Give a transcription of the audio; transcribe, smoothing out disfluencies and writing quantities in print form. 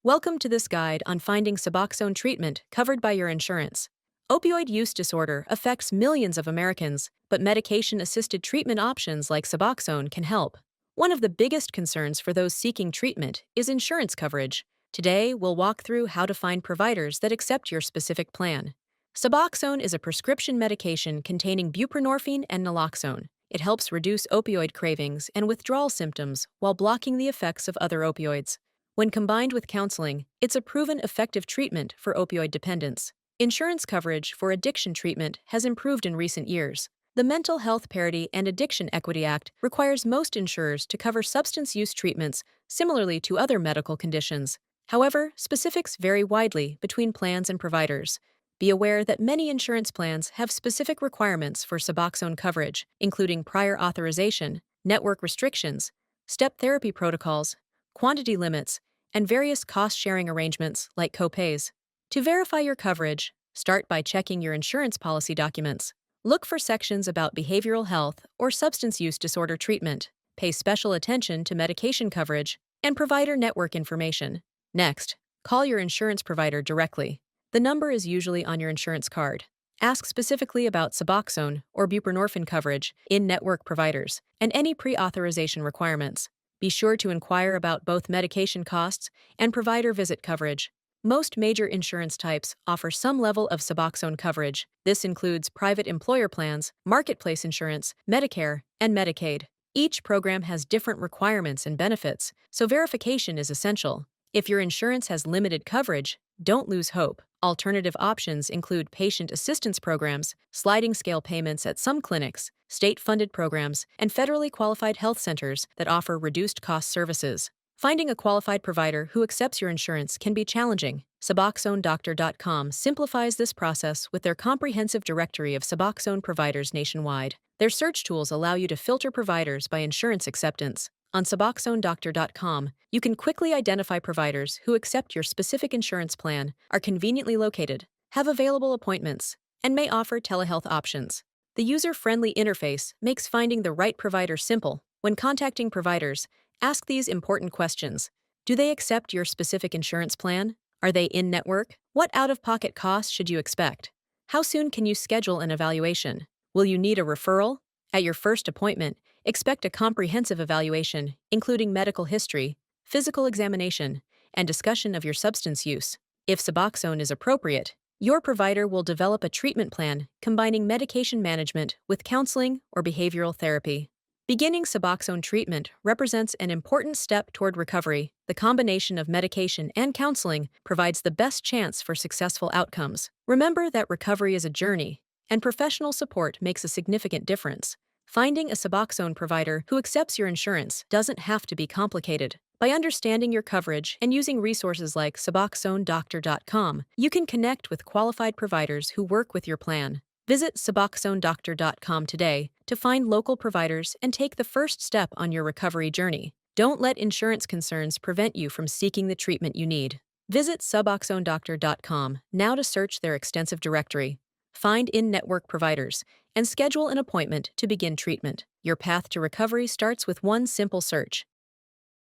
Welcome to this guide on finding Suboxone treatment covered by your insurance. Opioid use disorder affects millions of Americans, but medication-assisted treatment options like Suboxone can help. One of the biggest concerns for those seeking treatment is insurance coverage. Today, we'll walk through how to find providers that accept your specific plan. Suboxone is a prescription medication containing buprenorphine and naloxone. It helps reduce opioid cravings and withdrawal symptoms while blocking the effects of other opioids. When combined with counseling, it's a proven effective treatment for opioid dependence. Insurance coverage for addiction treatment has improved in recent years. The Mental Health Parity and Addiction Equity Act requires most insurers to cover substance use treatments similarly to other medical conditions. However, specifics vary widely between plans and providers. Be aware that many insurance plans have specific requirements for Suboxone coverage, including prior authorization, network restrictions, step therapy protocols, quantity limits, and various cost-sharing arrangements like copays. To verify your coverage, start by checking your insurance policy documents. Look for sections about behavioral health or substance use disorder treatment. Pay special attention to medication coverage and provider network information. Next, call your insurance provider directly. The number is usually on your insurance card. Ask specifically about Suboxone or buprenorphine coverage, in-network providers, and any pre-authorization requirements. Be sure to inquire about both medication costs and provider visit coverage. Most major insurance types offer some level of Suboxone coverage. This includes private employer plans, marketplace insurance, Medicare, and Medicaid. Each program has different requirements and benefits, so verification is essential. If your insurance has limited coverage, don't lose hope. Alternative options include patient assistance programs, sliding scale payments at some clinics, state-funded programs, and federally qualified health centers that offer reduced-cost services. Finding a qualified provider who accepts your insurance can be challenging. Suboxonedoctor.com simplifies this process with their comprehensive directory of Suboxone providers nationwide. Their search tools allow you to filter providers by insurance acceptance. On Suboxonedoctor.com, you can quickly identify providers who accept your specific insurance plan, are conveniently located, have available appointments, and may offer telehealth options. The user-friendly interface makes finding the right provider simple. When contacting providers, ask these important questions. Do they accept your specific insurance plan? Are they in-network? What out-of-pocket costs should you expect? How soon can you schedule an evaluation? Will you need a referral? At your first appointment, expect a comprehensive evaluation, including medical history, physical examination, and discussion of your substance use. If Suboxone is appropriate, your provider will develop a treatment plan combining medication management with counseling or behavioral therapy. Beginning Suboxone treatment represents an important step toward recovery. The combination of medication and counseling provides the best chance for successful outcomes. Remember that recovery is a journey, and professional support makes a significant difference. Finding a Suboxone provider who accepts your insurance doesn't have to be complicated. By understanding your coverage and using resources like Suboxonedoctor.com, you can connect with qualified providers who work with your plan. Visit Suboxonedoctor.com today to find local providers and take the first step on your recovery journey. Don't let insurance concerns prevent you from seeking the treatment you need. Visit Suboxonedoctor.com now to search their extensive directory. Find in-network providers and schedule an appointment to begin treatment. Your path to recovery starts with one simple search.